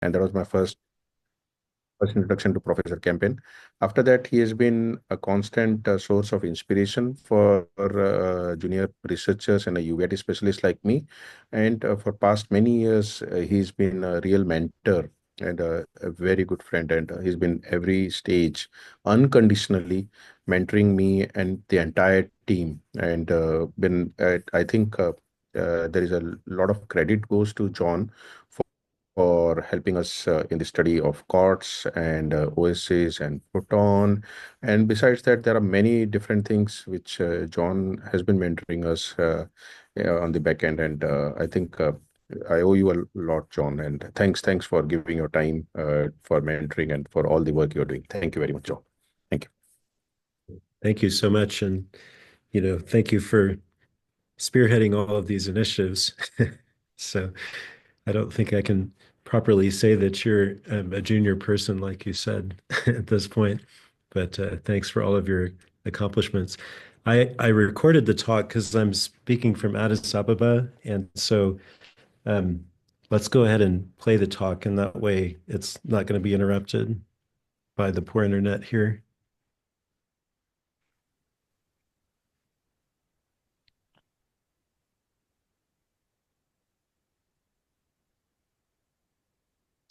and that was my first introduction to Professor Kempen. After that, he has been a constant source of inspiration for junior researchers and a UVIT specialist like me. And for past many years, he's been a real mentor and a very good friend. And he's been every stage unconditionally mentoring me and the entire team. And I think there is a lot of credit goes to John for helping us in the study of COTS and OSAs and proton. And besides that, there are many different things which John has been mentoring us on the back end. And I think I owe you a lot, John. And thanks for giving your time for mentoring and for all the work you're doing. Thank you very much, John. Thank you. Thank you so much. And, thank you for spearheading all of these initiatives. So I don't think I can properly say that you're a junior person, like you said at this point, but thanks for all of your accomplishments. I recorded the talk because I'm speaking from Addis Ababa, and so um, let's go ahead and play the talk, and that way it's not going to be interrupted by the poor internet here.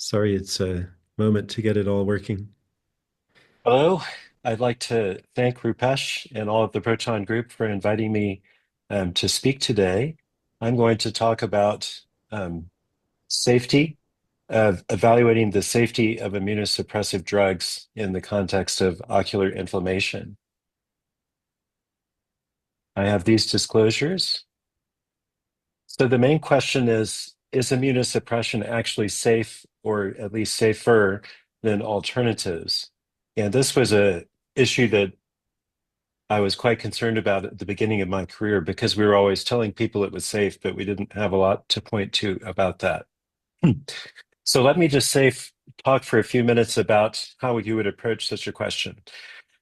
Sorry, it's a moment to get it all working. Hello, I'd like to thank Rupesh and all of the Proton Group for inviting me to speak today. I'm going to talk about safety, of evaluating the safety of immunosuppressive drugs in the context of ocular inflammation. I have these disclosures. So the main question is immunosuppression actually safe, or at least safer than alternatives? And this was a issue that I was quite concerned about at the beginning of my career because we were always telling people it was safe, but we didn't have a lot to point to about that. So let me just talk for a few minutes about how you would approach such a question.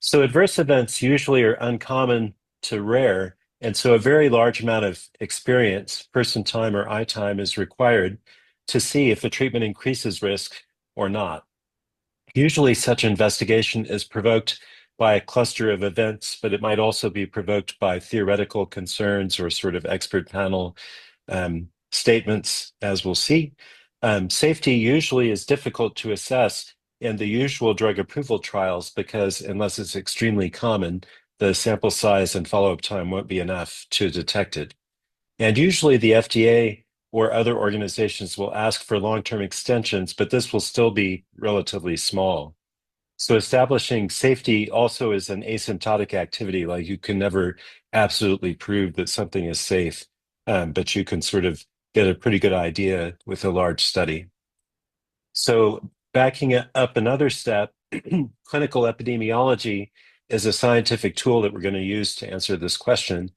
So adverse events usually are uncommon to rare, and so a very large amount of experience, person time or eye time, is required to see if a treatment increases risk or not. Usually such investigation is provoked by a cluster of events, but it might also be provoked by theoretical concerns or sort of expert panel statements, as we'll see. Safety usually is difficult to assess in the usual drug approval trials because unless it's extremely common, the sample size and follow-up time won't be enough to detect it. And usually the FDA or other organizations will ask for long-term extensions, but this will still be relatively small. So establishing safety also is an asymptotic activity. Like you can never absolutely prove that something is safe, but you can sort of get a pretty good idea with a large study. So backing it up another step, clinical epidemiology is a scientific tool that we're going to use to answer this question,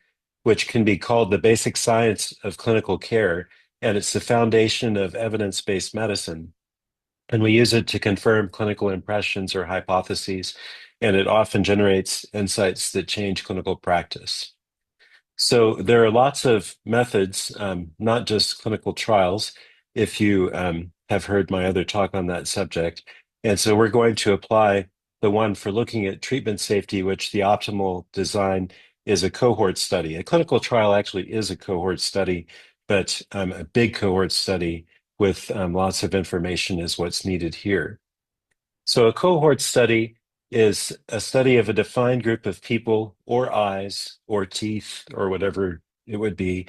which can be called the basic science of clinical care, and it's the foundation of evidence-based medicine. And we use it to confirm clinical impressions or hypotheses, and it often generates insights that change clinical practice. So there are lots of methods, not just clinical trials, if you have heard my other talk on that subject. And so we're going to apply the one for looking at treatment safety, which the optimal design is a cohort study. A clinical trial actually is a cohort study, but a big cohort study with lots of information is what's needed here. So a cohort study is a study of a defined group of people or eyes or teeth or whatever it would be.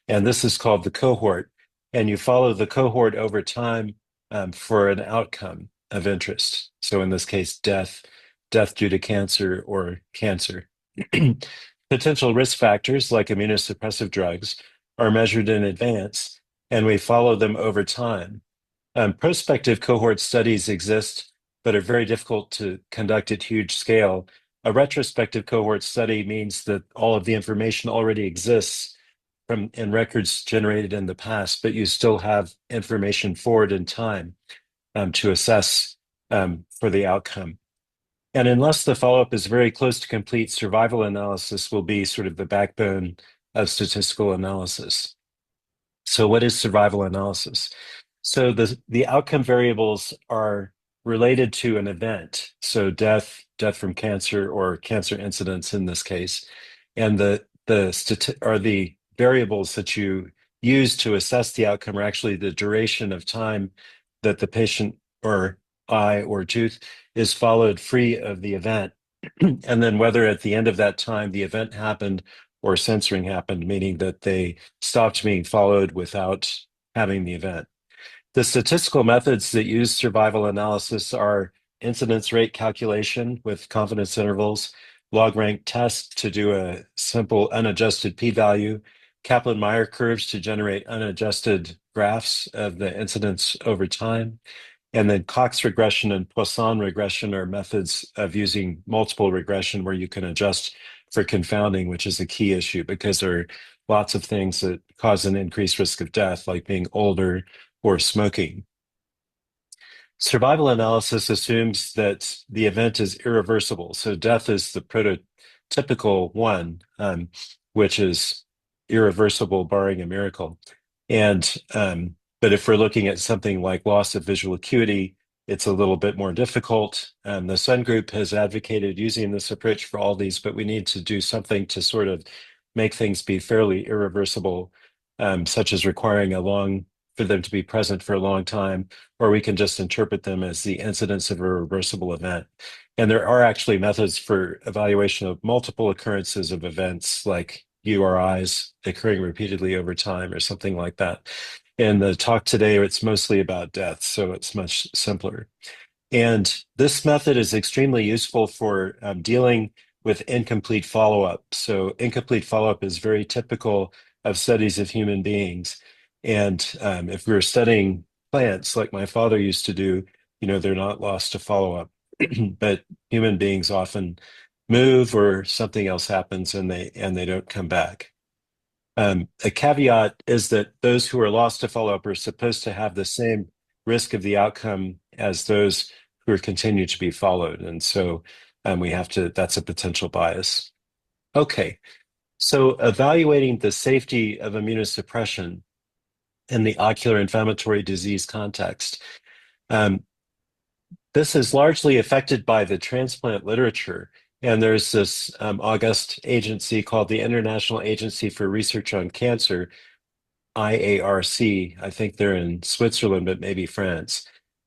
And this is called the cohort. And you follow the cohort over time for an outcome of interest. So in this case, death due to cancer or cancer. Potential risk factors like immunosuppressive drugs are measured in advance, and we follow them over time. Prospective cohort studies exist, but are very difficult to conduct at huge scale. A retrospective cohort study means that all of the information already exists in records generated in the past, but you still have information forward in time to assess for the outcome. And unless the follow-up is very close to complete, survival analysis will be sort of the backbone of statistical analysis. So what is survival analysis? So the outcome variables are related to an event. So death from cancer or cancer incidence in this case. And the variables that you use to assess the outcome are actually the duration of time that the patient or eye or tooth is followed free of the event. And then whether at the end of that time the event happened or censoring happened, meaning that they stopped being followed without having the event. The statistical methods that use survival analysis are incidence rate calculation with confidence intervals, log rank test to do a simple unadjusted p-value, Kaplan-Meier curves to generate unadjusted graphs of the incidence over time, and then Cox regression and Poisson regression are methods of using multiple regression where you can adjust for confounding, which is a key issue because there are lots of things that cause an increased risk of death, like being older or smoking. Survival analysis assumes that the event is irreversible. So death is the prototypical one, which is irreversible barring a miracle. And but if we're looking at something like loss of visual acuity, it's a little bit more difficult. The Sun Group has advocated using this approach for all these, but we need to do something to sort of make things be fairly irreversible, such as requiring for them to be present for a long time, or we can just interpret them as the incidence of a reversible event. And there are actually methods for evaluation of multiple occurrences of events like URIs occurring repeatedly over time or something like that. In the talk today, it's mostly about death, so it's much simpler. And this method is extremely useful for dealing with incomplete follow-up. So incomplete follow-up is very typical of studies of human beings. And if we were studying plants like my father used to do, they're not lost to follow-up. But human beings often move or something else happens and they don't come back. A caveat is that those who are lost to follow-up are supposed to have the same risk of the outcome as those who are continue to be followed. And so that's a potential bias. Okay, so evaluating the safety of immunosuppression in the ocular inflammatory disease context. Um, this is largely affected by the transplant literature. And there's this august agency called the International Agency for Research on Cancer, IARC, I think they're in Switzerland, but maybe France,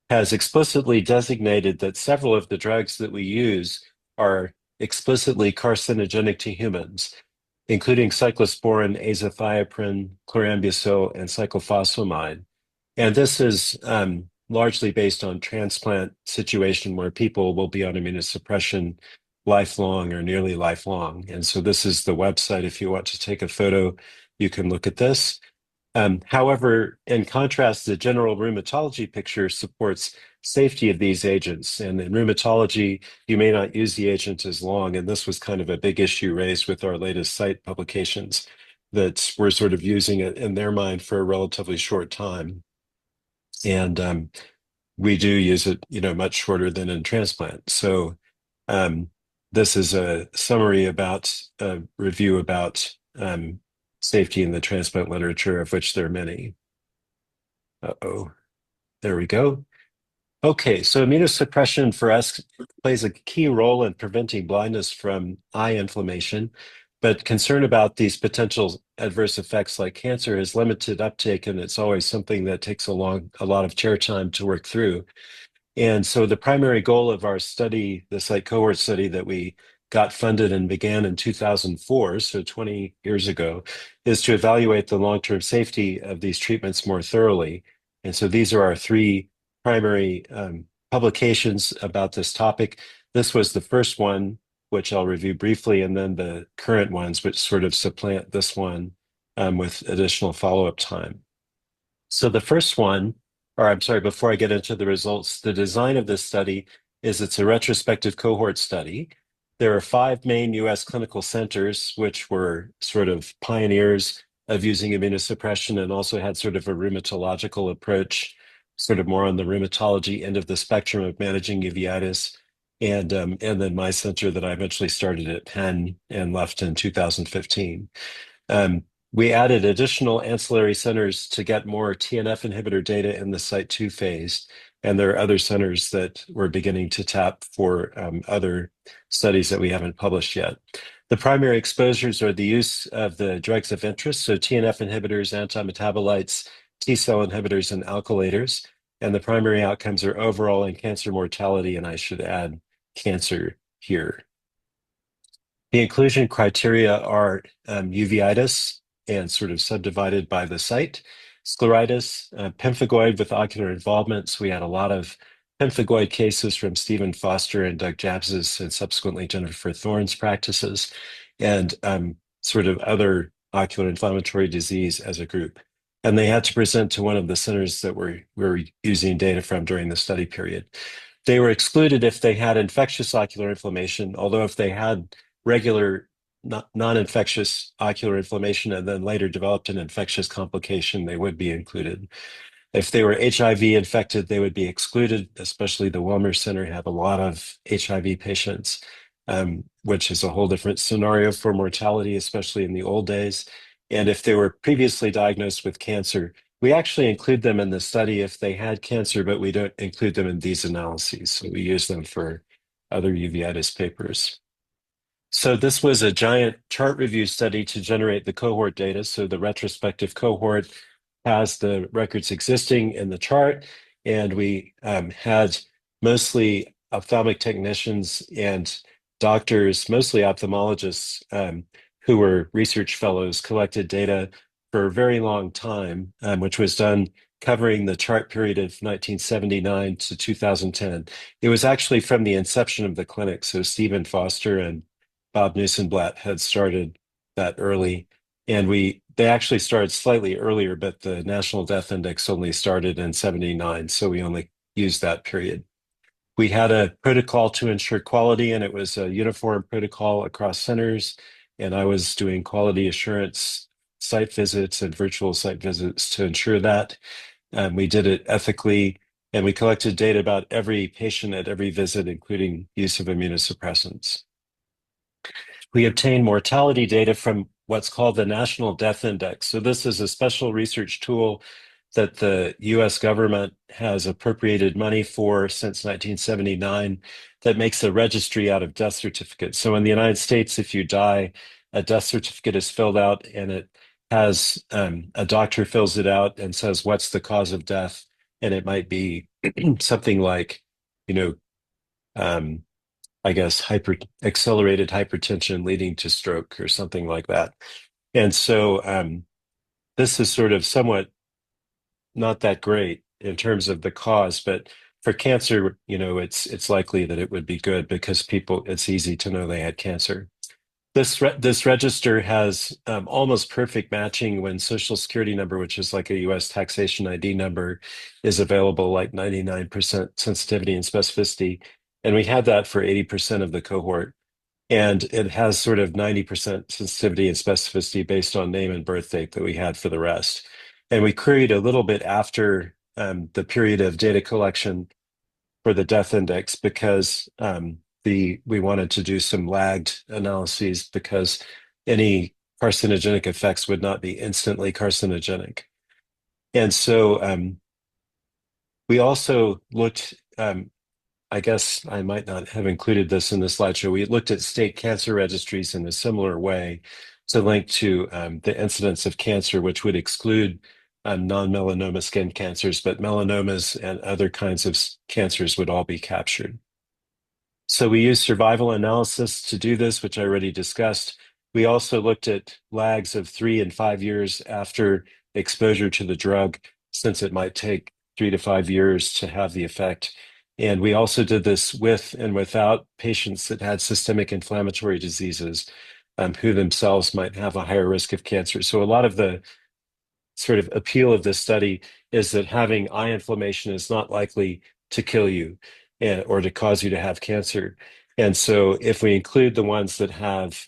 has explicitly designated that several of the drugs that we use are explicitly carcinogenic to humans, including cyclosporin, azathioprine, chlorambucil, and cyclophosphamide. And this is largely based on transplant situation where people will be on immunosuppression lifelong or nearly lifelong. And so this is the website. If you want to take a photo, you can look at this. However, in contrast, the general rheumatology picture supports safety of these agents. And in rheumatology, you may not use the agent as long. And this was kind of a big issue raised with our latest site publications that we're sort of using it in their mind for a relatively short time. And we do use it, much shorter than in transplant. So um, this is a summary about a review about safety in the transplant literature, of which there are many. Uh-oh, there we go. Okay, so immunosuppression for us plays a key role in preventing blindness from eye inflammation, but concern about these potential adverse effects like cancer is limited uptake, and it's always something that takes a lot of chair time to work through. And so the primary goal of our study, the site cohort study that we got funded and began in 2004, so 20 years ago, is to evaluate the long-term safety of these treatments more thoroughly. And so these are our three primary publications about this topic. This was the first one, which I'll review briefly, and then the current ones, which sort of supplant this one with additional follow-up time. So the first one, or I'm sorry, before I get into the results, the design of this study is it's a retrospective cohort study. There are 5 main US clinical centers, which were sort of pioneers of using immunosuppression and also had sort of a rheumatological approach, sort of more on the rheumatology end of the spectrum of managing uveitis. And then my center that I eventually started at Penn and left in 2015. we added additional ancillary centers to get more TNF inhibitor data in the Site 2 phase. And there are other centers that we're beginning to tap for other studies that we haven't published yet. The primary exposures are the use of the drugs of interest, so TNF inhibitors, antimetabolites, T cell inhibitors, and alkylators. And the primary outcomes are overall and cancer mortality, and I should add cancer here. The inclusion criteria are uveitis and sort of subdivided by the site, scleritis, pemphigoid with ocular involvement. So we had a lot of pemphigoid cases from Stephen Foster and Doug Jabs's and subsequently Jennifer Thorne's practices, and sort of other ocular inflammatory disease as a group. And they had to present to one of the centers that we were using data from during the study period. They were excluded if they had infectious ocular inflammation, although if they had regular non-infectious ocular inflammation and then later developed an infectious complication, they would be included. If they were HIV infected, they would be excluded, especially the Wilmer Center had a lot of HIV patients, which is a whole different scenario for mortality, especially in the old days. And if they were previously diagnosed with cancer, we actually include them in the study if they had cancer, but we don't include them in these analyses. So we use them for other uveitis papers. So this was a giant chart review study to generate the cohort data. So the retrospective cohort has the records existing in the chart, and we had mostly ophthalmic technicians and doctors, mostly ophthalmologists, who were research fellows, collected data for a very long time, which was done covering the chart period of 1979 to 2010. It was actually from the inception of the clinic. So Stephen Foster and Bob Nussenblatt had started that early, and they actually started slightly earlier, but the National Death Index only started in 79, so we only used that period. We had a protocol to ensure quality, and it was a uniform protocol across centers, and I was doing quality assurance site visits and virtual site visits to ensure that. We did it ethically, and we collected data about every patient at every visit, including use of immunosuppressants. We obtain mortality data from what's called the National Death Index. So this is a special research tool that the US government has appropriated money for since 1979 that makes a registry out of death certificates. So in the United States, if you die, a death certificate is filled out and it has a doctor fills it out and says, what's the cause of death? And it might be something like, you know, I guess, accelerated hypertension leading to stroke or something like that. And so this is sort of somewhat not that great in terms of the cause, but for cancer, it's likely that it would be good because it's easy to know they had cancer. This register has almost perfect matching when Social Security number, which is like a US taxation ID number, is available, like 99% sensitivity and specificity. And we had that for 80% of the cohort. And it has sort of 90% sensitivity and specificity based on name and birth date that we had for the rest. And we queried a little bit after the period of data collection for the death index because we wanted to do some lagged analyses because any carcinogenic effects would not be instantly carcinogenic. And so we also looked, I guess I might not have included this in the slideshow. We looked at state cancer registries in a similar way to link to the incidence of cancer, which would exclude non-melanoma skin cancers, but melanomas and other kinds of cancers would all be captured. So we used survival analysis to do this, which I already discussed. We also looked at lags of 3 and 5 years after exposure to the drug, since it might take 3 to 5 years to have the effect. And we also did this with and without patients that had systemic inflammatory diseases, who themselves might have a higher risk of cancer. So a lot of the sort of appeal of this study is that having eye inflammation is not likely to kill you or to cause you to have cancer. And so if we include the ones that have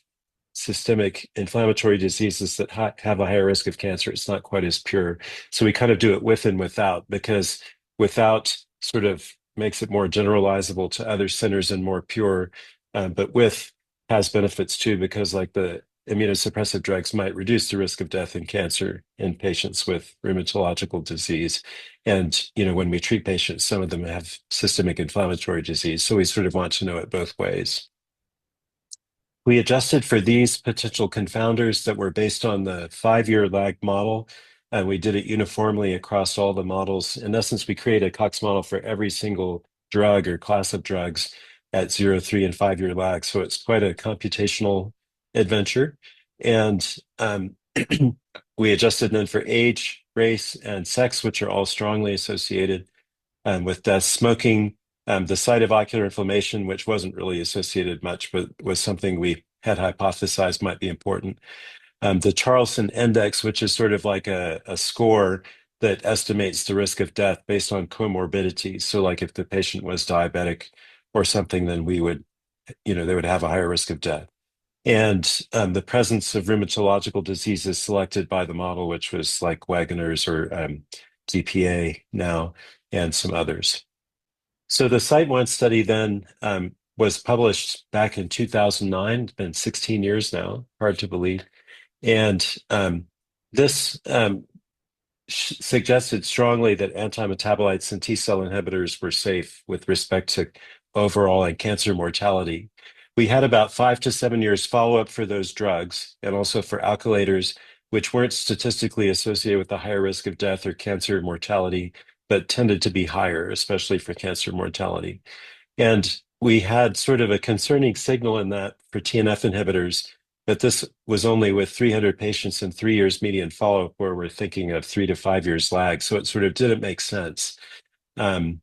systemic inflammatory diseases that have a higher risk of cancer, it's not quite as pure. So we kind of do it with and without, because without sort of makes it more generalizable to other centers and more pure, but with has benefits too, because like the immunosuppressive drugs might reduce the risk of death and cancer in patients with rheumatological disease. And, when we treat patients, some of them have systemic inflammatory disease. So we sort of want to know it both ways. We adjusted for these potential confounders that were based on the 5-year lag model, and we did it uniformly across all the models. In essence, we created a Cox model for every single drug or class of drugs at 0, 3, and 5-year lag. So it's quite a computational adventure. And we adjusted then for age, race, and sex, which are all strongly associated with death. Smoking, the site of ocular inflammation, which wasn't really associated much, but was something we had hypothesized might be important. The Charlson Index, which is sort of like a score that estimates the risk of death based on comorbidity. So like if the patient was diabetic or something, then they would have a higher risk of death. And the presence of rheumatological diseases selected by the model, which was like Wagoner's or DPA now, and some others. So the Site 1 study then was published back in 2009. It's been 16 years now, hard to believe. And this suggested strongly that antimetabolites and T-cell inhibitors were safe with respect to overall and cancer mortality. We had about 5 to 7 years follow-up for those drugs and also for alkylators, which weren't statistically associated with a higher risk of death or cancer mortality, but tended to be higher, especially for cancer mortality. And we had sort of a concerning signal in that for TNF inhibitors, but this was only with 300 patients and 3 years median follow-up, where we're thinking of 3 to 5 years lag. So it sort of didn't make sense. And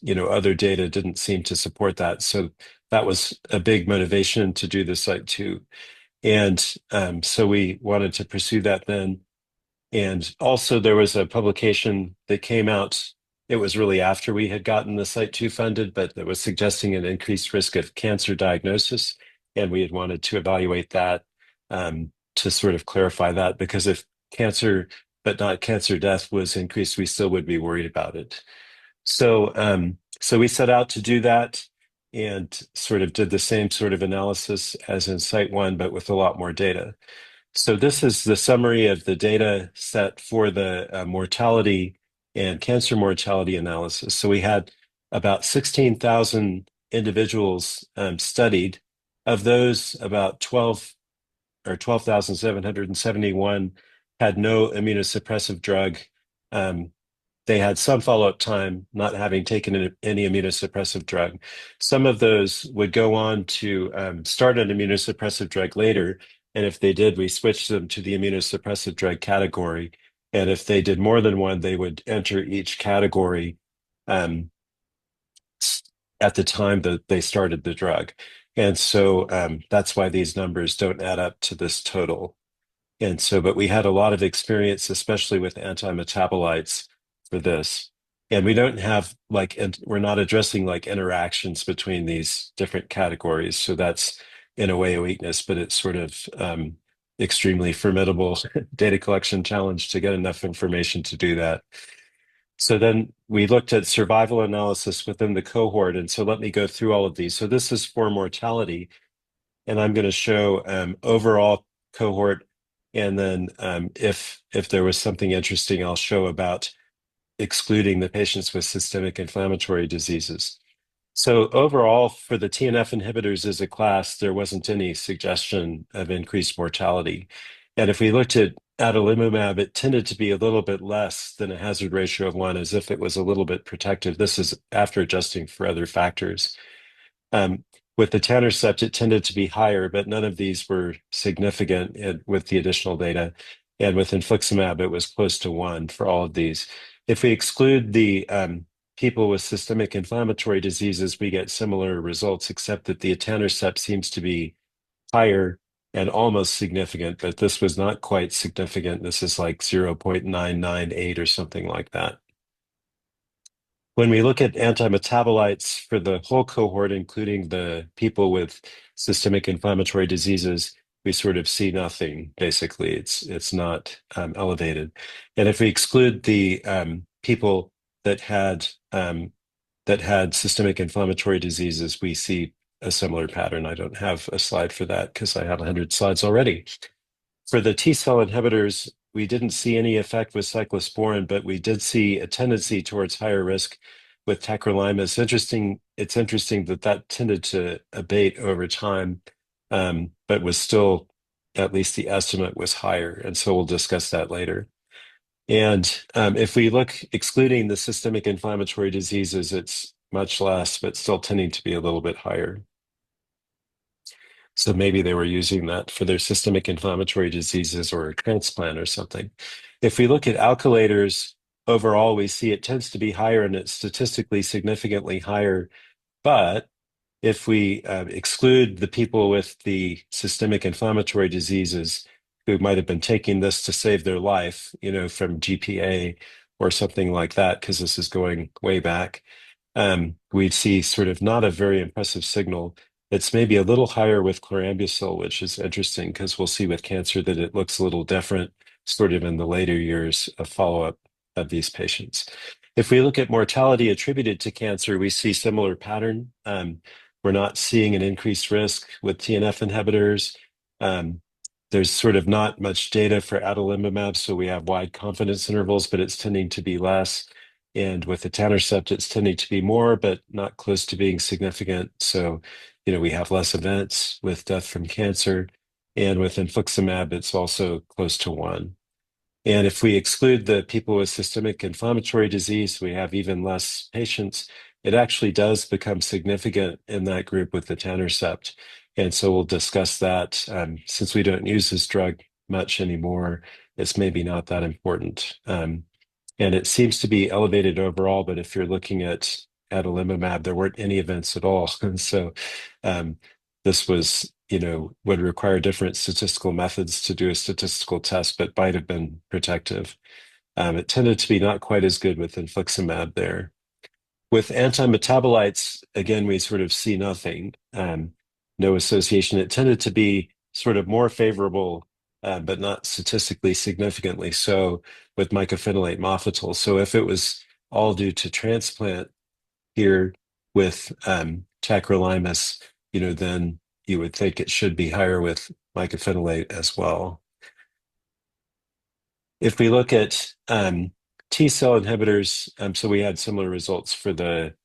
other data didn't seem to support that. So that was a big motivation to do the Site 2. And so we wanted to pursue that then. And also there was a publication that came out. It was really after we had gotten the Site 2 funded, but that was suggesting an increased risk of cancer diagnosis. And we had wanted to evaluate that to sort of clarify that, because if cancer, but not cancer death, was increased, we still would be worried about it. So we set out to do that and sort of did the same sort of analysis as in Site 1, but with a lot more data. So this is the summary of the data set for the mortality and cancer mortality analysis. So we had about 16,000 individuals studied. Of those, about 12,771 had no immunosuppressive drug. They had some follow-up time, not having taken any immunosuppressive drug. Some of those would go on to start an immunosuppressive drug later. And if they did, we switched them to the immunosuppressive drug category. And if they did more than one, they would enter each category at the time that they started the drug. And so that's why these numbers don't add up to this total. And so, but we had a lot of experience, especially with antimetabolites for this. And we don't have we're not addressing like interactions between these different categories. So that's in a way a weakness, but it's sort of extremely formidable data collection challenge to get enough information to do that. So then we looked at survival analysis within the cohort. And so let me go through all of these. So this is for mortality. And I'm going to show overall cohort. And then if there was something interesting, I'll show about excluding the patients with systemic inflammatory diseases. So overall, for the TNF inhibitors as a class, there wasn't any suggestion of increased mortality. And if we looked at adalimumab, it tended to be a little bit less than a hazard ratio of 1, as if it was a little bit protective. This is after adjusting for other factors. With the etanercept, it tended to be higher, but none of these were significant with the additional data. And with infliximab, it was close to 1 for all of these. If we exclude the people with systemic inflammatory diseases, we get similar results, except that the etanercept seems to be higher and almost significant, but this was not quite significant. This is like 0.998 or something like that. When we look at antimetabolites for the whole cohort, including the people with systemic inflammatory diseases, we sort of see nothing. Basically, it's not elevated. And if we exclude the people that had systemic inflammatory diseases, we see a similar pattern. I don't have a slide for that because I have 100 slides already. For the T cell inhibitors, we didn't see any effect with cyclosporin, but we did see a tendency towards higher risk with tacrolimus. It's interesting that that tended to abate over time, but was still, at least the estimate was higher. And so we'll discuss that later. And if we look excluding the systemic inflammatory diseases, it's much less, but still tending to be a little bit higher. So maybe they were using that for their systemic inflammatory diseases or a transplant or something. If we look at alkylators, overall, we see it tends to be higher and it's statistically significantly higher. But if we exclude the people with the systemic inflammatory diseases who might have been taking this to save their life, from GPA or something like that, because this is going way back, we'd see sort of not a very impressive signal. It's maybe a little higher with chlorambucil, which is interesting because we'll see with cancer that it looks a little different sort of in the later years of follow-up of these patients. If we look at mortality attributed to cancer, we see similar pattern. We're not seeing an increased risk with TNF inhibitors. There's sort of not much data for adalimumab, so we have wide confidence intervals, but it's tending to be less. And with etanercept, it's tending to be more, but not close to being significant. So, we have less events with death from cancer. And with infliximab, it's also close to 1. And if we exclude the people with systemic inflammatory disease, we have even less patients. It actually does become significant in that group with etanercept. And so we'll discuss that. Since we don't use this drug much anymore, it's maybe not that important. And it seems to be elevated overall, but if you're looking at adalimumab, there weren't any events at all. And so this was, would require different statistical methods to do a statistical test, but might have been protective. It tended to be not quite as good with infliximab there. With antimetabolites, again, we sort of see nothing, no association. It tended to be sort of more favorable, but not statistically significantly so with mycophenolate mofetil. So if it was all due to transplant here with tacrolimus, then you would think it should be higher with mycophenolate as well. If we look at T cell inhibitors, so we had similar results for the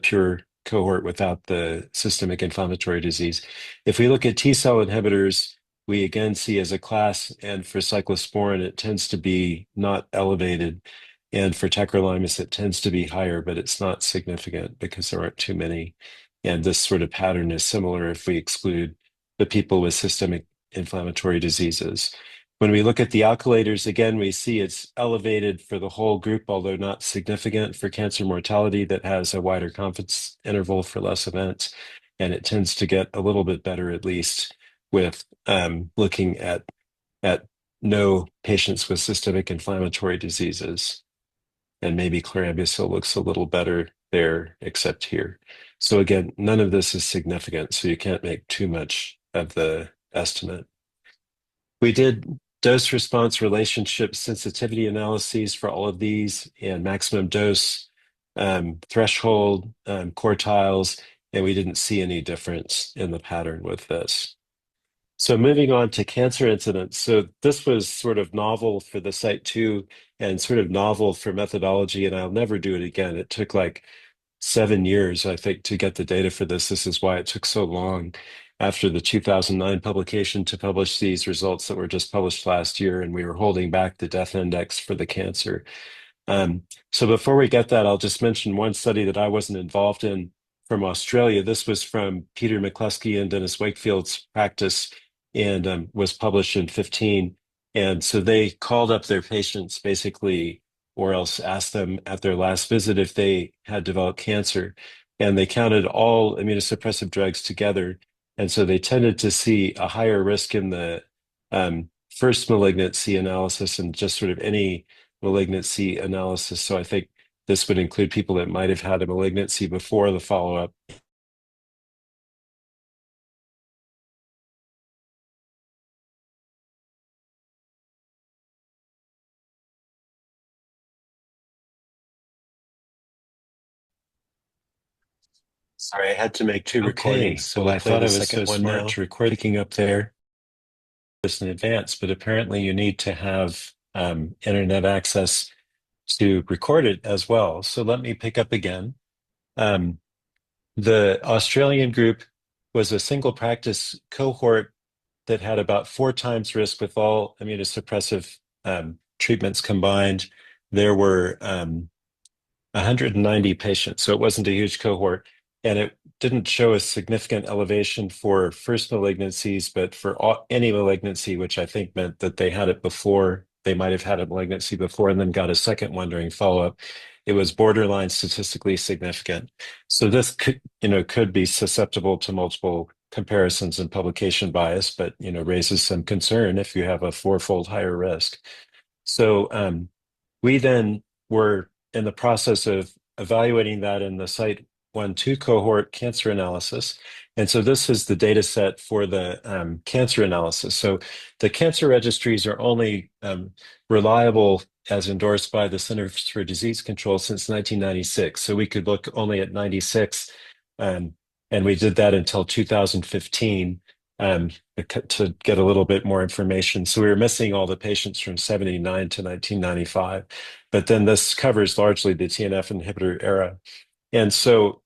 pure cohort without the systemic inflammatory disease. If we look at T cell inhibitors, we again see as a class, and for cyclosporin, it tends to be not elevated. And for tacrolimus, it tends to be higher, but it's not significant because there aren't too many. And this sort of pattern is similar if we exclude the people with systemic inflammatory diseases. When we look at the alkylators, again, we see it's elevated for the whole group, although not significant for cancer mortality that has a wider confidence interval for less events. And it tends to get a little bit better, at least, with looking at no patients with systemic inflammatory diseases. And maybe chlorambucil looks a little better there, except here. So again, none of this is significant, so you can't make too much of the estimate. We did dose response relationship sensitivity analyses for all of these and maximum dose threshold quartiles, and we didn't see any difference in the pattern with this. So moving on to cancer incidence. So this was sort of novel for the site too, and sort of novel for methodology, and I'll never do it again. It took like 7 years, I think, to get the data for this. This is why it took so long after the 2009 publication to publish these results that were just published last year, and we were holding back the death index for the cancer. So before we get that, I'll just mention one study that I wasn't involved in from Australia. This was from Peter McCluskey and Dennis Wakefield's practice and was published in 15. And so they called up their patients basically, or else asked them at their last visit if they had developed cancer. And they counted all immunosuppressive drugs together. And so they tended to see a higher risk in the first malignancy analysis and just sort of any malignancy analysis. So I think this would include people that might have had a malignancy before the follow-up. Sorry, I had to make two Okay, recordings, so will we'll I play thought the I was so second one smart now. to record picking up there this in advance, but apparently you need to have internet access to record it as well. So let me pick up again. Um, the Australian group was a single practice cohort that had about 4 times risk with all immunosuppressive treatments combined. There were 190 patients, so it wasn't a huge cohort, and it didn't show a significant elevation for first malignancies, but for any malignancy, which I think meant that they had it before, they might have had a malignancy before and then got a second one during follow-up. It was borderline statistically significant. So this could be susceptible to multiple comparisons and publication bias, but raises some concern if you have a fourfold higher risk. So we then were in the process of evaluating that in the Site 1-2 cohort cancer analysis. And so this is the data set for the cancer analysis. So the cancer registries are only reliable as endorsed by the Centers for Disease Control since 1996. So we could look only at 96, um, and we did that until 2015 um, to get a little bit more information. So we were missing all the patients from 79 to 1995. But then this covers largely the TNF inhibitor era. And so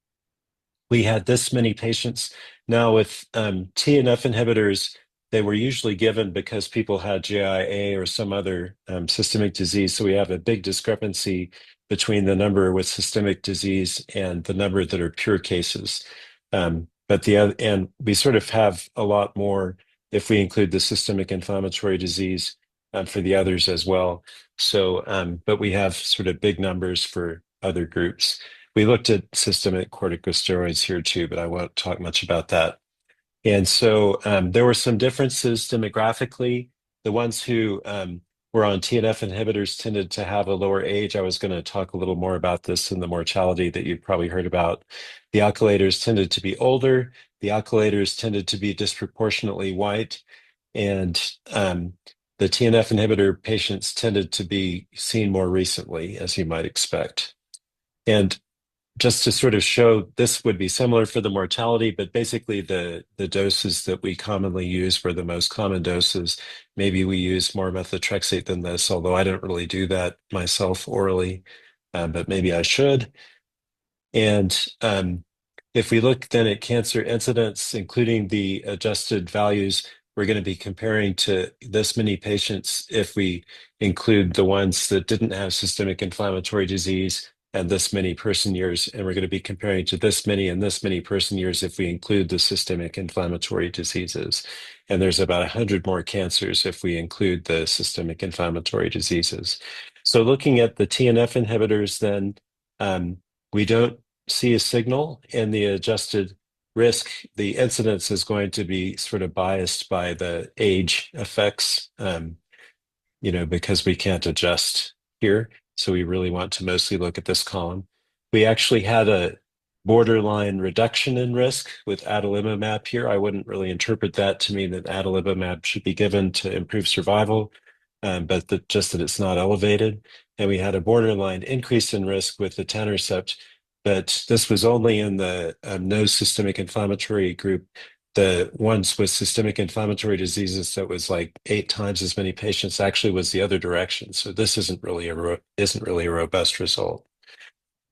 we had this many patients. Now with TNF inhibitors, they were usually given because people had GIA or some other systemic disease. So we have a big discrepancy between the number with systemic disease and the number that are pure cases. But the other, and we sort of have a lot more if we include the systemic inflammatory disease for the others as well. So, but we have sort of big numbers for other groups. We looked at systemic corticosteroids here too, but I won't talk much about that. And so there were some differences demographically. The ones who were on TNF inhibitors tended to have a lower age. I was going to talk a little more about this in the mortality that you've probably heard about. The alkylators tended to be older. The alkylators tended to be disproportionately white. And the TNF inhibitor patients tended to be seen more recently, as you might expect. And just to sort of show this would be similar for the mortality, but basically the doses that we commonly use were the most common doses. Maybe we use more methotrexate than this, although I don't really do that myself orally, but maybe I should. And if we look then at cancer incidence, including the adjusted values, we're going to be comparing to this many patients if we include the ones that didn't have systemic inflammatory disease and this many person years. And we're going to be comparing to this many and this many person years if we include the systemic inflammatory diseases. And there's about 100 more cancers if we include the systemic inflammatory diseases. So looking at the TNF inhibitors, then we don't see a signal in the adjusted risk. The incidence is going to be sort of biased by the age effects, because we can't adjust here. So we really want to mostly look at this column. We actually had a borderline reduction in risk with adalimumab here. I wouldn't really interpret that to mean that adalimumab should be given to improve survival, but just that it's not elevated. And we had a borderline increase in risk with etanercept, but this was only in the no systemic inflammatory group. The ones with systemic inflammatory diseases that was like 8 times as many patients actually was the other direction. So this isn't really a robust result.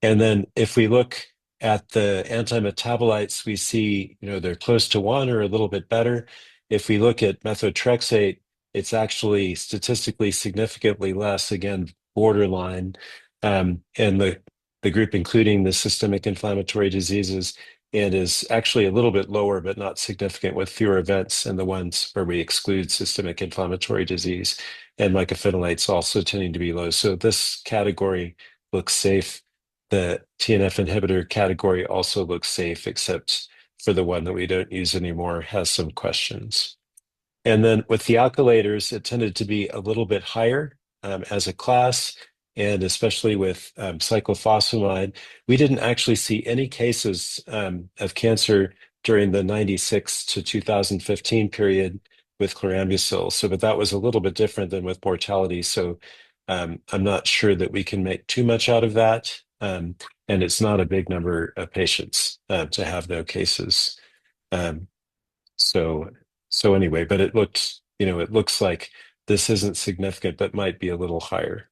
And then if we look at the antimetabolites, we see, they're close to one or a little bit better. If we look at methotrexate, it's actually statistically significantly less, again, borderline. And the group including the systemic inflammatory diseases, and is actually a little bit lower, but not significant with fewer events than the ones where we exclude systemic inflammatory disease. And mycophenolate's also tending to be low. So this category looks safe. The TNF inhibitor category also looks safe, except for the one that we don't use anymore has some questions. And then with the alkylators, it tended to be a little bit higher as a class, and especially with cyclophosphamide. We didn't actually see any cases of cancer during the 96 to 2015 period with chlorambucil. So, but that was a little bit different than with mortality. So I'm not sure that we can make too much out of that. and it's not a big number of patients to have no cases. Um, so anyway, but it looks like this isn't significant, but might be a little higher.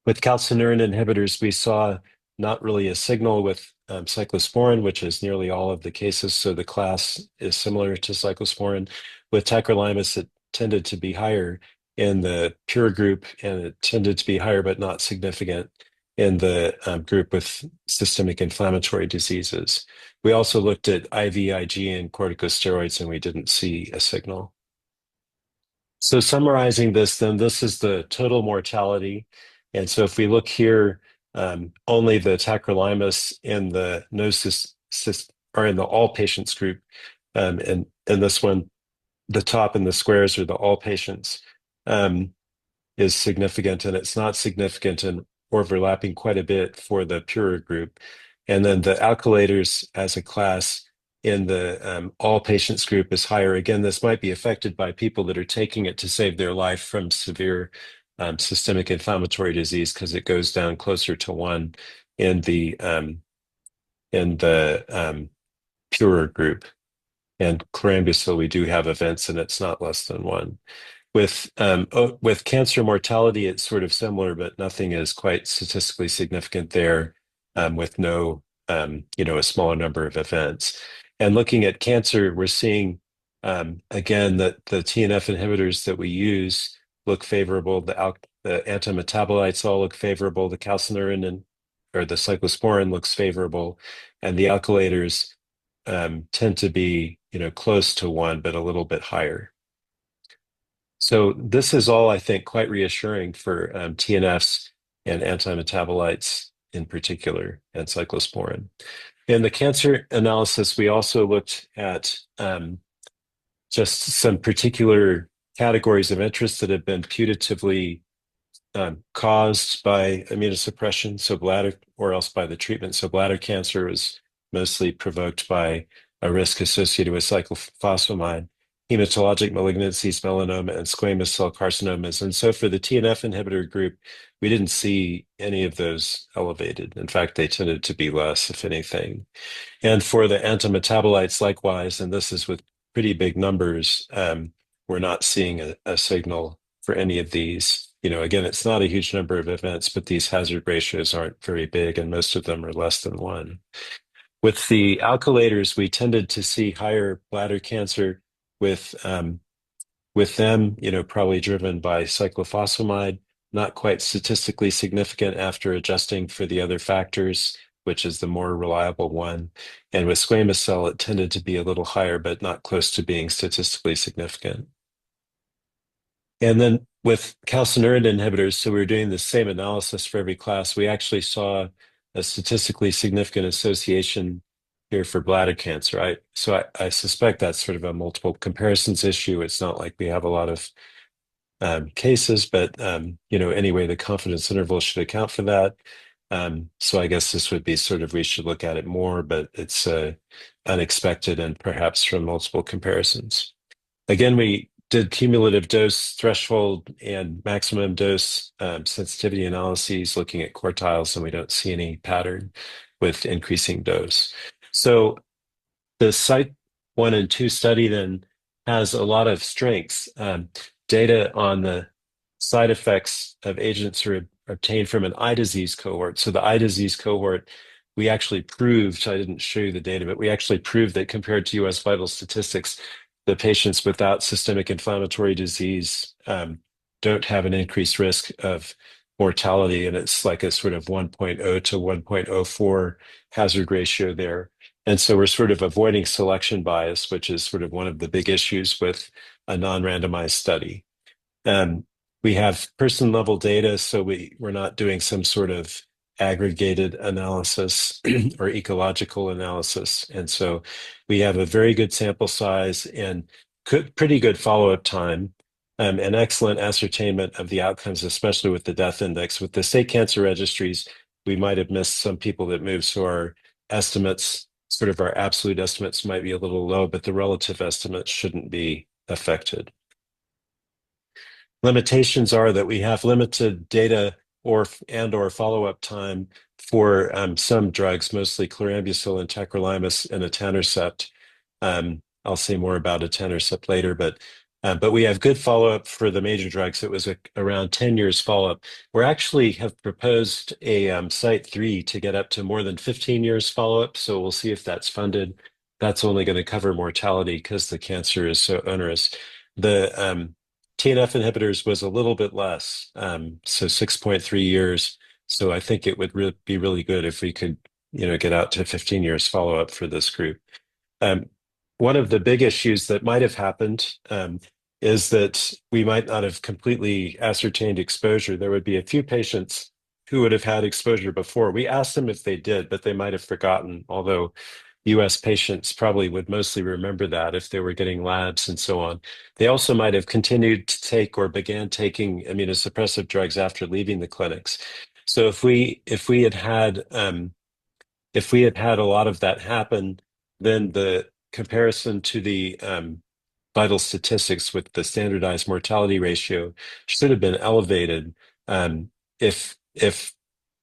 With calcineurin inhibitors, we saw not really a signal with cyclosporin, which is nearly all of the cases. So the class is similar to cyclosporin. With tacrolimus, it tended to be higher in the pure group, and it tended to be higher but not significant in the group with systemic inflammatory diseases. We also looked at IVIG and corticosteroids, and we didn't see a signal. So summarizing this, then this is the total mortality. And so if we look here, only the tacrolimus in the or in the all patients group, and this one, the top in the squares are the all patients, is significant, and it's not significant and overlapping quite a bit for the purer group. And then the alkylators as a class in the all patients group is higher. Again, this might be affected by people that are taking it to save their life from severe systemic inflammatory disease, because it goes down closer to 1 in the purer group. And chlorambucil, we do have events, and it's not less than 1. With cancer mortality, it's sort of similar, but nothing is quite statistically significant there, with no, a smaller number of events. And looking at cancer, we're seeing, again, that the TNF inhibitors that we use look favorable. The antimetabolites all look favorable. The calcineurin or the cyclosporin looks favorable. And the alkylators tend to be, close to 1, but a little bit higher. So this is all, I think, quite reassuring for TNFs and antimetabolites in particular, and cyclosporin. In the cancer analysis, we also looked at just some particular categories of interest that have been putatively caused by immunosuppression, so bladder, or else by the treatment. So bladder cancer was mostly provoked by a risk associated with cyclophosphamide, hematologic malignancies, melanoma, and squamous cell carcinomas. And so for the TNF inhibitor group, we didn't see any of those elevated. In fact, they tended to be less, if anything. And for the antimetabolites, likewise, and this is with pretty big numbers, we're not seeing a signal for any of these. Again, it's not a huge number of events, but these hazard ratios aren't very big, and most of them are less than 1. With the alkylators, we tended to see higher bladder cancer with them, probably driven by cyclophosphamide, not quite statistically significant after adjusting for the other factors, which is the more reliable one. And with squamous cell, it tended to be a little higher, but not close to being statistically significant. And then with calcineurin inhibitors, so we were doing the same analysis for every class. We actually saw a statistically significant association here for bladder cancer. I suspect that's sort of a multiple comparisons issue. It's not like we have a lot of cases, but anyway, the confidence interval should account for that. So I guess this would be sort of, we should look at it more, but it's unexpected and perhaps from multiple comparisons. Again, we did cumulative dose threshold and maximum dose sensitivity analyses looking at quartiles, and we don't see any pattern with increasing dose. So the Site 1 and 2 study then has a lot of strengths. Data on the side effects of agents are obtained from an eye disease cohort. So the eye disease cohort, we actually proved, I didn't show you the data, but we actually proved that compared to US vital statistics, the patients without systemic inflammatory disease don't have an increased risk of mortality. And it's like a sort of 1.0 to 1.04 hazard ratio there. And so we're sort of avoiding selection bias, which is sort of one of the big issues with a non-randomized study. We have person-level data, so we're not doing some sort of aggregated analysis or ecological analysis. And so we have a very good sample size and pretty good follow-up time, and excellent ascertainment of the outcomes, especially with the death index. With the state cancer registries, we might have missed some people that moved, so our estimates, sort of our absolute estimates, might be a little low, but the relative estimates shouldn't be affected. Limitations are that we have limited data or follow-up time for some drugs, mostly chlorambucil and tacrolimus and etanercept. I'll say more about etanercept later, but we have good follow-up for the major drugs. It was around 10 years follow-up. We actually have proposed a Site 3 to get up to more than 15 years follow-up, so we'll see if that's funded. That's only going to cover mortality because the cancer is so onerous. The TNF inhibitors was a little bit less, so 6.3 years. So I think it would be really good if we could, get out to 15 years follow-up for this group. One of the big issues that might have happened is that we might not have completely ascertained exposure. There would be a few patients who would have had exposure before. We asked them if they did, but they might have forgotten, although US patients probably would mostly remember that if they were getting labs and so on. They also might have continued to take or began taking immunosuppressive drugs after leaving the clinics. So if we had had a lot of that happen, then the comparison to the vital statistics with the standardized mortality ratio should have been elevated if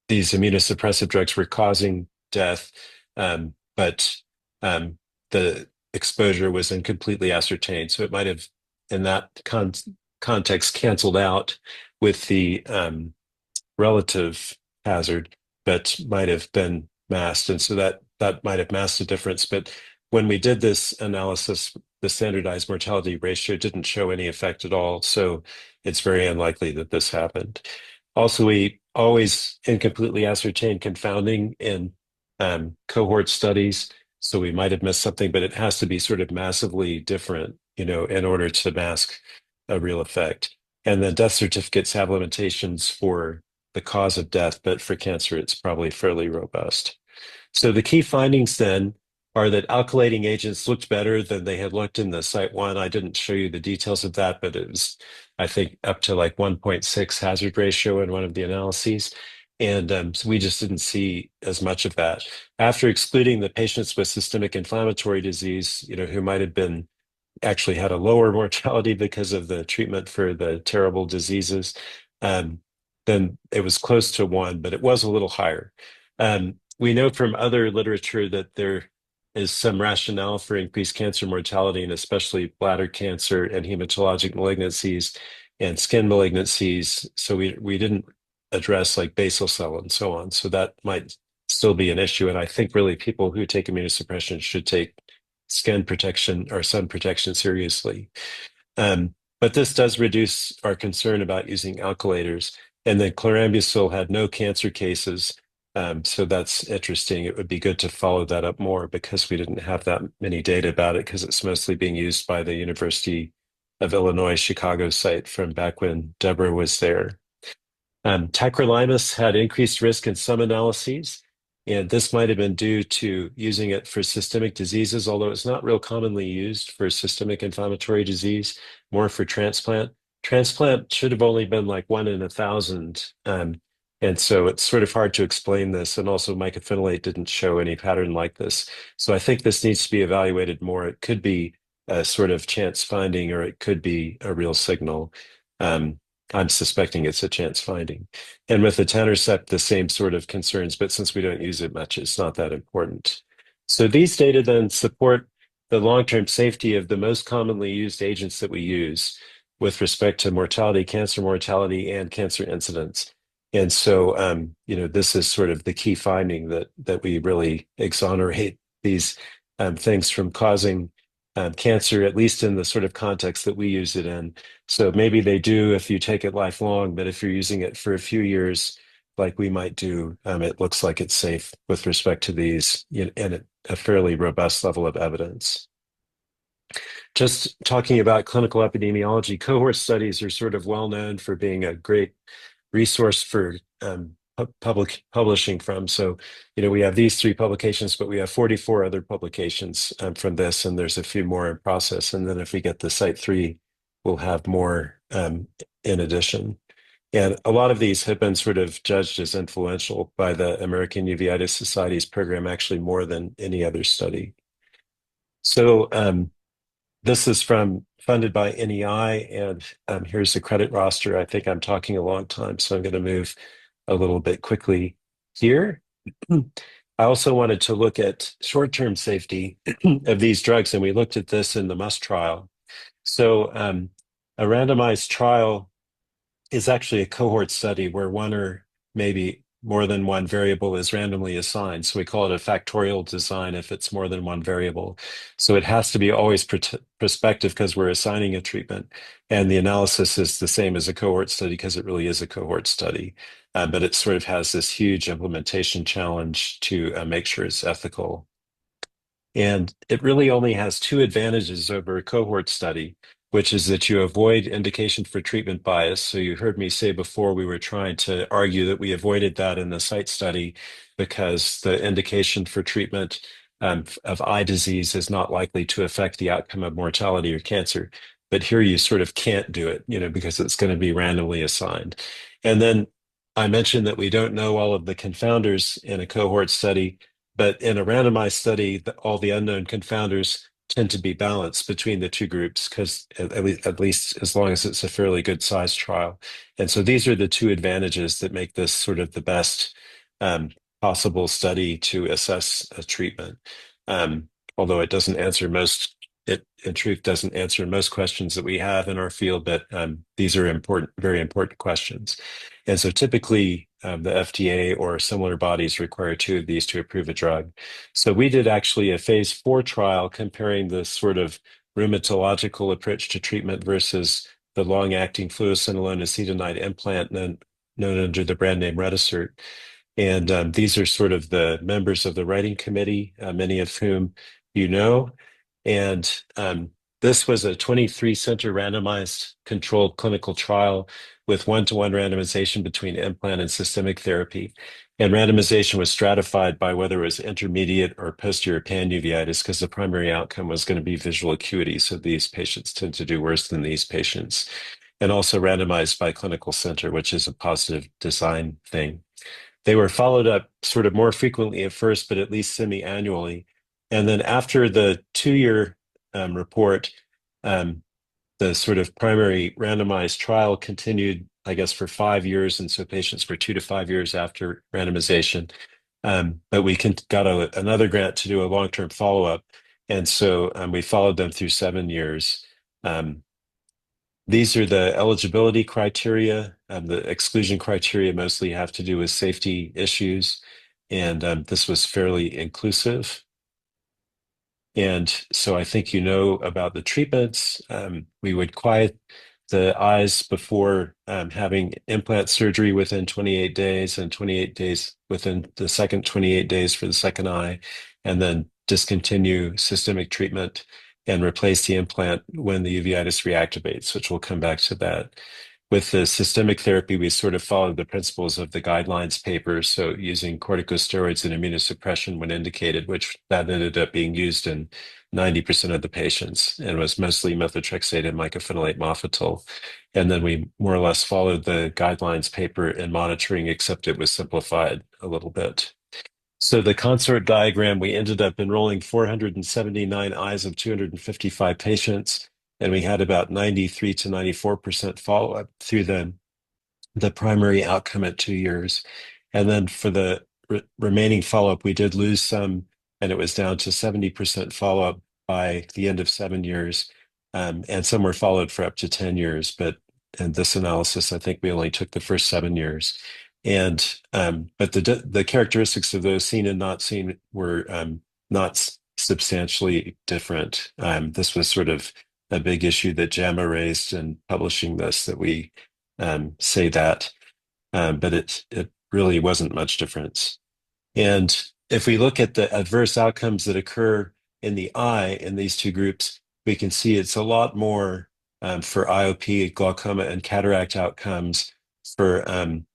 these immunosuppressive drugs were causing death, but the exposure was incompletely ascertained. So it might have, in that context, canceled out with the relative hazard, but might have been masked. And so that might have masked the difference. But when we did this analysis, the standardized mortality ratio didn't show any effect at all. So it's very unlikely that this happened. Also, we always incompletely ascertain confounding in cohort studies. So we might have missed something, but it has to be sort of massively different, in order to mask a real effect. And the death certificates have limitations for the cause of death, but for cancer, it's probably fairly robust. So the key findings then are that alkylating agents looked better than they had looked in the Site 1. I didn't show you the details of that, but it was, I think, up to like 1.6 hazard ratio in one of the analyses. And so we just didn't see as much of that. After excluding the patients with systemic inflammatory disease, who might have been actually had a lower mortality because of the treatment for the terrible diseases, then it was close to 1, but it was a little higher. We know from other literature that there is some rationale for increased cancer mortality, and especially bladder cancer and hematologic malignancies and skin malignancies. So we didn't address like basal cell and so on. So that might still be an issue. And I think really people who take immunosuppression should take skin protection or sun protection seriously. But this does reduce our concern about using alkylators. And then chlorambucil had no cancer cases. So that's interesting. It would be good to follow that up more because we didn't have that many data about it because it's mostly being used by the University of Illinois Chicago site from back when Deborah was there. Tacrolimus had increased risk in some analyses, and this might have been due to using it for systemic diseases, although it's not real commonly used for systemic inflammatory disease, more for transplant. Transplant should have only been like 1 in 1,000. And so it's sort of hard to explain this. And also mycophenolate didn't show any pattern like this. So I think this needs to be evaluated more. It could be a sort of chance finding, or it could be a real signal. I'm suspecting it's a chance finding. And with the etanercept, the same sort of concerns, but since we don't use it much, it's not that important. So these data then support the long-term safety of the most commonly used agents that we use with respect to mortality, and cancer incidence. And so, this is sort of the key finding that we really exonerate these things from causing cancer, at least in the sort of context that we use it in. So maybe they do if you take it lifelong, but if you're using it for a few years, like we might do, it looks like it's safe with respect to these, and a fairly robust level of evidence. Just talking about clinical epidemiology, cohort studies are sort of well known for being a great resource for publishing from. So, we have these 3 publications, but we have 44 other publications from this, and there's a few more in process. And then if we get the Site 3, we'll have more in addition. And a lot of these have been sort of judged as influential by the American Uveitis Society's program, actually more than any other study. So this is funded by NEI, and here's the credit roster. I think I'm talking a long time, so I'm going to move a little bit quickly here. I also wanted to look at short-term safety of these drugs, and we looked at this in the MUST trial. So a randomized trial is actually a cohort study where one or maybe more than one variable is randomly assigned. So we call it a factorial design if it's more than one variable. So it has to be always prospective because we're assigning a treatment. And the analysis is the same as a cohort study because it really is a cohort study. But it sort of has this huge implementation challenge to make sure it's ethical. And it really only has two advantages over a cohort study, which is that you avoid indication for treatment bias. So you heard me say before we were trying to argue that we avoided that in the site study because the indication for treatment of eye disease is not likely to affect the outcome of mortality or cancer. But here you sort of can't do it, because it's going to be randomly assigned. And then I mentioned that we don't know all of the confounders in a cohort study. But in a randomized study, all the unknown confounders tend to be balanced between the two groups because at least as long as it's a fairly good sized trial. And so these are the two advantages that make this sort of the best possible study to assess a treatment. Although it doesn't answer it in truth doesn't answer most questions that we have in our field, but these are important, very important questions. And so typically the FDA or similar bodies require two of these to approve a drug. So we did actually a phase 4 trial comparing the sort of rheumatological approach to treatment versus the long-acting fluocinolone acetonide implant known under the brand name Retisert. And these are sort of the members of the writing committee, many of whom you know. And this was a 23-center randomized controlled clinical trial with one-to-one randomization between implant and systemic therapy. And randomization was stratified by whether it was intermediate or posterior panuveitis because the primary outcome was going to be visual acuity. So these patients tend to do worse than these patients. And also randomized by clinical center, which is a positive design thing. They were followed up sort of more frequently at first, but at least semi-annually. And then after the 2-year report, the sort of primary randomized trial continued, I guess, for 5 years. And so patients for 2 to 5 years after randomization. But we got another grant to do a long-term follow-up. And so we followed them through 7 years. These are the eligibility criteria. The exclusion criteria mostly have to do with safety issues. And this was fairly inclusive. And so I think you know about the treatments. We would quiet the eyes before having implant surgery within 28 days and 28 days within the second 28 days for the second eye, and then discontinue systemic treatment and replace the implant when the uveitis reactivates, which we'll come back to that. With the systemic therapy, we sort of followed the principles of the guidelines papers. So using corticosteroids and immunosuppression when indicated, which that ended up being used in 90% of the patients and was mostly methotrexate and mycophenolate mofetil. And then we more or less followed the guidelines paper in monitoring, except it was simplified a little bit. So the consort diagram, we ended up enrolling 479 eyes of 255 patients, and we had about 93 to 94% follow-up through the primary outcome at 2 years. And then for the remaining follow-up, we did lose some, and it was down to 70% follow-up by the end of 7 years. And some were followed for up to 10 years. But in this analysis, I think we only took the first 7 years. And but the characteristics of those seen and not seen were not substantially different. This was sort of a big issue that JAMA raised in publishing this, that we say that, but it really wasn't much difference. And if we look at the adverse outcomes that occur in the eye in these two groups, we can see it's a lot more for IOP, glaucoma, and cataract outcomes for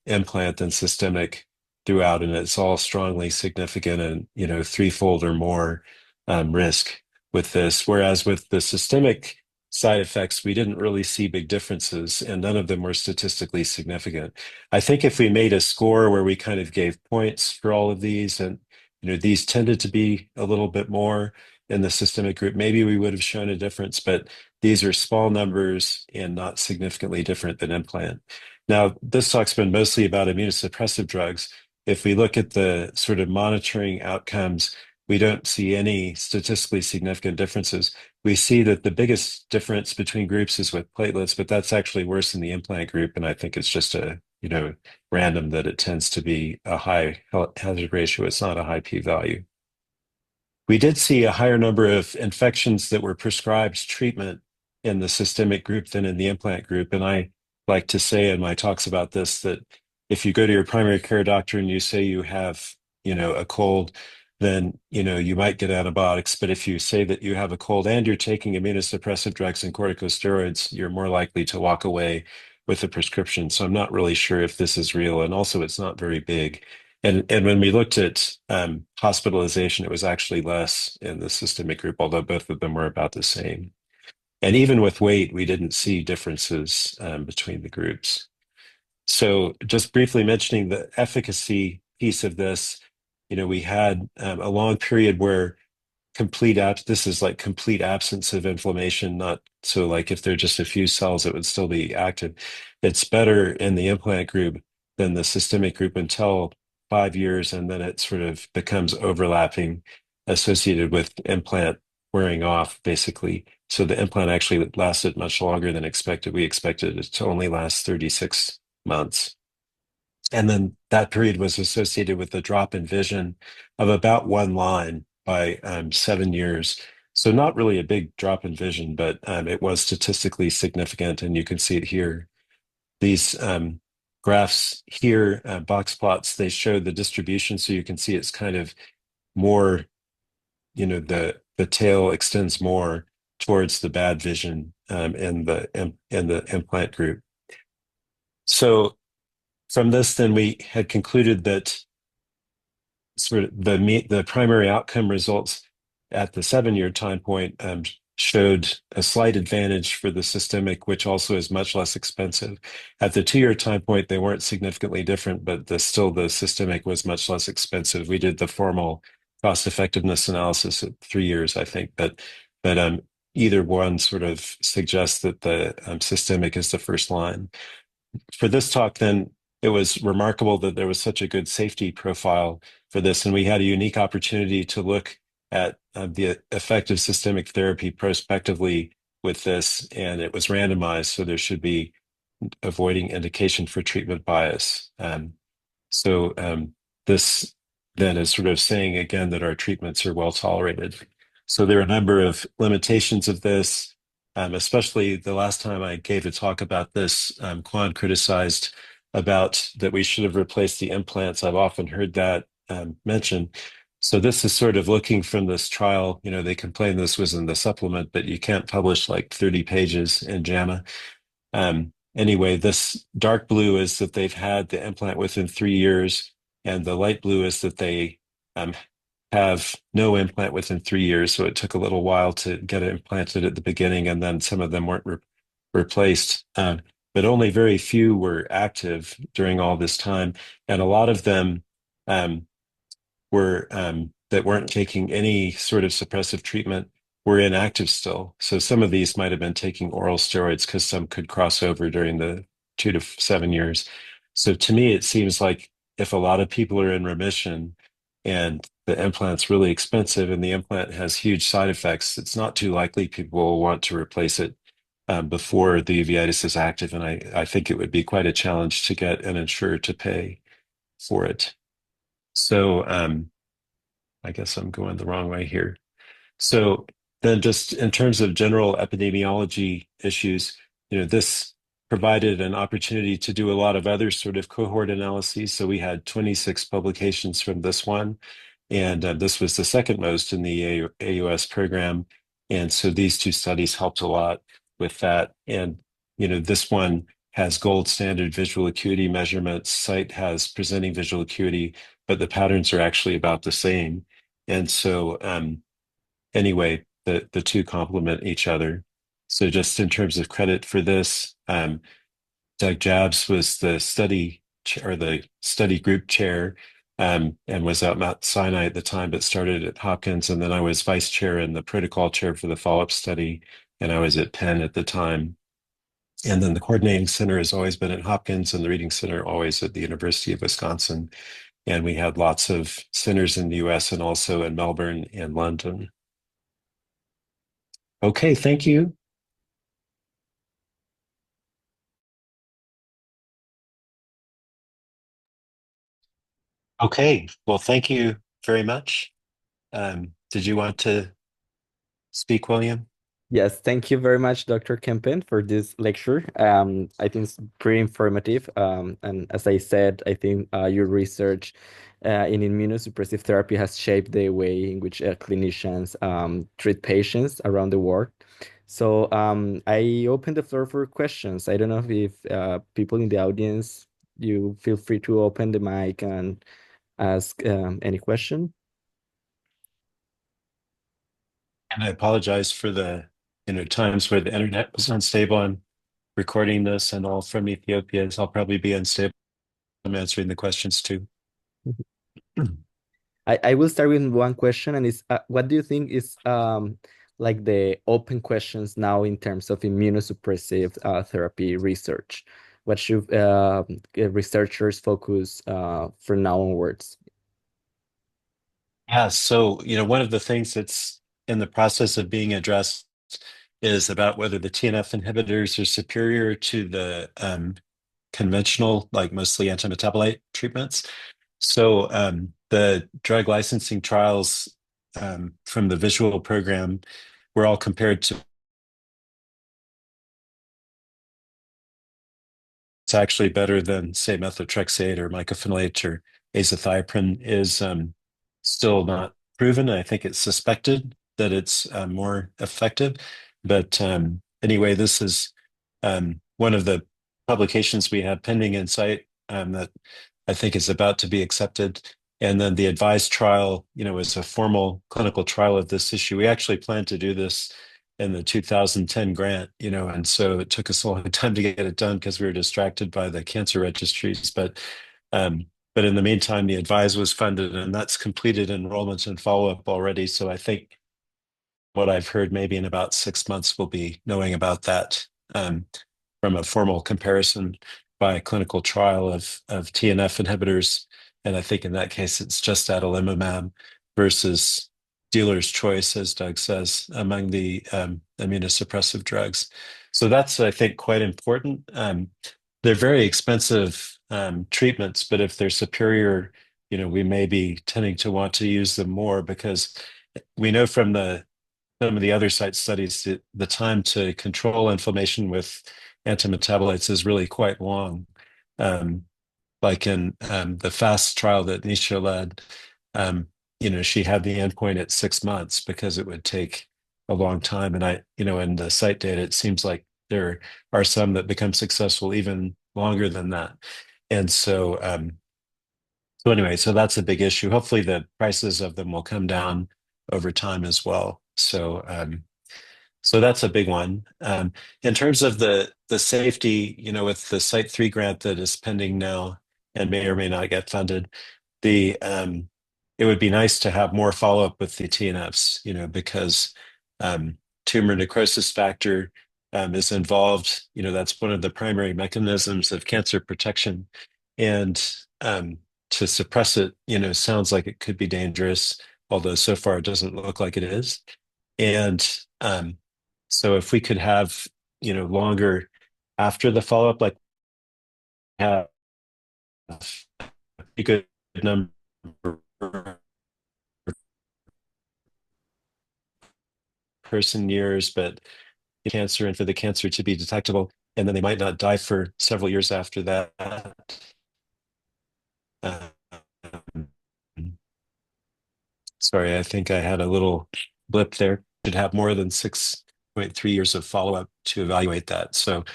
implant and systemic throughout, and it's all strongly significant and threefold or more risk with this. Whereas with the systemic side effects, we didn't really see big differences, and none of them were statistically significant. I think if we made a score where we kind of gave points for all of these, and these tended to be a little bit more in the systemic group, maybe we would have shown a difference, but these are small numbers and not significantly different than implant. Now, this talk's been mostly about immunosuppressive drugs. If we look at the sort of monitoring outcomes, we don't see any statistically significant differences. We see that the biggest difference between groups is with platelets, but that's actually worse in the implant group. And I think it's just random that it tends to be a high hazard ratio. It's not a high p-value. We did see a higher number of infections that were prescribed treatment in the systemic group than in the implant group. And I like to say in my talks about this that if you go to your primary care doctor and you say you have, a cold, then, you might get antibiotics. But if you say that you have a cold and you're taking immunosuppressive drugs and corticosteroids, you're more likely to walk away with a prescription. So I'm not really sure if this is real. And also, it's not very big. And when we looked at hospitalization, it was actually less in the systemic group, although both of them were about the same. And even with weight, we didn't see differences between the groups. So just briefly mentioning the efficacy piece of this, we had a long period where this is like complete absence of inflammation, not so like if there are just a few cells, it would still be active. It's better in the implant group than the systemic group until 5 years, and then it sort of becomes overlapping associated with implant wearing off, basically. So the implant actually lasted much longer than expected. We expected it to only last 36 months. And then that period was associated with a drop in vision of about 1 line by 7 years. So not really a big drop in vision, but it was statistically significant, and you can see it here. These graphs here, box plots, they show the distribution, so you can see it's kind of more, the tail extends more towards the bad vision in the implant group. So from this, then we had concluded that sort of the primary outcome results at the 7-year time point showed a slight advantage for the systemic, which also is much less expensive. At the 2-year time point, they weren't significantly different, but still the systemic was much less expensive. We did the formal cost effectiveness analysis at 3 years, I think, but either one sort of suggests that the systemic is the first line. For this talk, then, it was remarkable that there was such a good safety profile for this, and we had a unique opportunity to look at the effect of systemic therapy prospectively with this, and it was randomized, so there should be avoiding indication for treatment bias. So this then is sort of saying again that our treatments are well tolerated. So there are a number of limitations of this. Especially the last time I gave a talk about this, Quan criticized about that we should have replaced the implants. I've often heard that mentioned. So this is sort of looking from this trial. They complained this was in the supplement, but you can't publish like 30 pages in JAMA. Anyway, this dark blue is that they've had the implant within 3 years, and the light blue is that they have no implant within 3 years. So it took a little while to get it implanted at the beginning, and then some of them weren't replaced. But only very few were active during all this time. And a lot of them were that weren't taking any sort of suppressive treatment were inactive still. So some of these might have been taking oral steroids because some could cross over during the 2 to 7 years. So to me, it seems like if a lot of people are in remission and the implant's really expensive and the implant has huge side effects, it's not too likely people will want to replace it before the uveitis is active. And I think it would be quite a challenge to get an insurer to pay for it. So I guess I'm going the wrong way here. So then just in terms of general epidemiology issues, this provided an opportunity to do a lot of other sort of cohort analyses. So we had 26 publications from this one, and this was the second most in the AUS program. And so these two studies helped a lot with that. And, this one has gold standard visual acuity measurements. Sight has presenting visual acuity, but the patterns are actually about the same. And so anyway, the two complement each other. So just in terms of credit for this, Doug Jabs was the study group chair and was at Mount Sinai at the time, but started at Hopkins. And then I was vice chair and the protocol chair for the follow-up study, and I was at Penn at the time. And then the coordinating center has always been at Hopkins and the reading center always at the University of Wisconsin. And we had lots of centers in the US and also in Melbourne and London. Okay, thank you. Okay, well, thank you very much. Did you want to speak, William? Yes, thank you very much, Dr. Kempen, for this lecture. I think it's pretty informative. And as I said, I think your research in immunosuppressive therapy has shaped the way in which clinicians treat patients around the world. So I open the floor for questions. I don't know if people in the audience, you feel free to open the mic and ask any question. And I apologize for the times where the internet was unstable. I'm recording this and all from Ethiopia, so I'll probably be unstable. I'm answering the questions too. I will start with one question, and it's what do you think is like the open questions now in terms of immunosuppressive therapy research? What should researchers focus from now onwards? Yeah, so one of the things that's in the process of being addressed is about whether the TNF inhibitors are superior to the conventional, like mostly antimetabolite treatments. So the drug licensing trials from the visual program were all compared to it's actually better than, say, methotrexate or mycophenolate or azathioprine is still not proven. I think it's suspected that it's more effective. But anyway, this is one of the publications we have pending in Cite that I think is about to be accepted. And then the ADVISE trial, is a formal clinical trial of this issue. We actually plan to do this in the 2010 grant, and so it took us a long time to get it done because we were distracted by the cancer registries. But in the meantime, the ADVISE was funded, and that's completed enrollment and follow-up already. So I think what I've heard, maybe in about 6 months, we'll be knowing about that from a formal comparison by a clinical trial of TNF inhibitors. And I think in that case, it's just adalimumab versus dealer's choice, as Doug says, among the immunosuppressive drugs. So that's, I think, quite important. They're very expensive treatments, but if they're superior, we may be tending to want to use them more because we know from some of the other site studies that the time to control inflammation with antimetabolites is really quite long. Like in the FAST trial that Nisha led, she had the endpoint at 6 months because it would take a long time. And in the site data, it seems like there are some that become successful even longer than that. And so anyway, so that's a big issue. Hopefully the prices of them will come down over time as well. So that's a big one. In terms of the safety, with the Site 3 grant that is pending now and may or may not get funded, it would be nice to have more follow-up with the TNFs, because tumor necrosis factor is involved. That's one of the primary mechanisms of cancer protection. And to suppress it, sounds like it could be dangerous, although so far it doesn't look like it is. And so if we could have, longer after the follow-up, like have a good number of person years, but cancer and for the cancer to be detectable, and then they might not die for several years after that. Um, Sorry, I think I had a little blip there. Should have more than 6.3 years of follow-up to evaluate that. So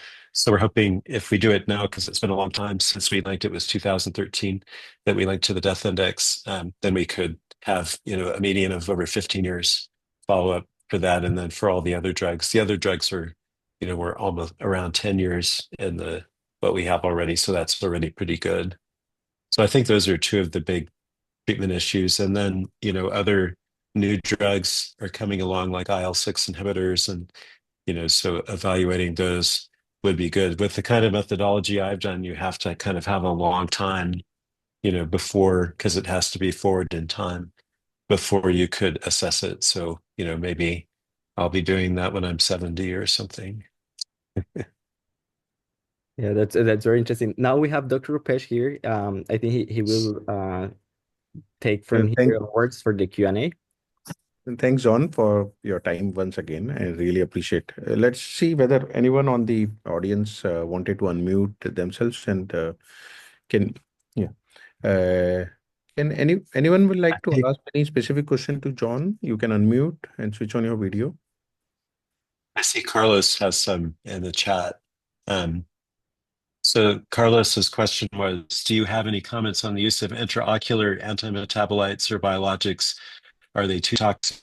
we're hoping if we do it now, because it's been a long time since we linked, it was 2013 that we linked to the death index, then we could have, a median of over 15 years follow-up for that. And then for all the other drugs are, we're almost around 10 years in what we have already. So that's already pretty good. So I think those are two of the big treatment issues. And then, other new drugs are coming along like IL-6 inhibitors and, so evaluating those. would be good. With the kind of methodology I've done, you have to kind of have a long time, before, because it has to be forward in time before you could assess it. So, maybe I'll be doing that when I'm 70 or something. Yeah, that's very interesting. Now we have Dr. Rupesh here. I think he will take from here onwards for the Q&A. And thanks, John, for your time once again. I really appreciate. Let's see whether anyone on the audience wanted to unmute themselves and can, yeah. Can anyone would like to ask any specific question to John? You can unmute and switch on your video. I see Carlos has some in the chat. So Carlos's question was, do you have any comments on the use of intraocular antimetabolites or biologics? Are they too toxic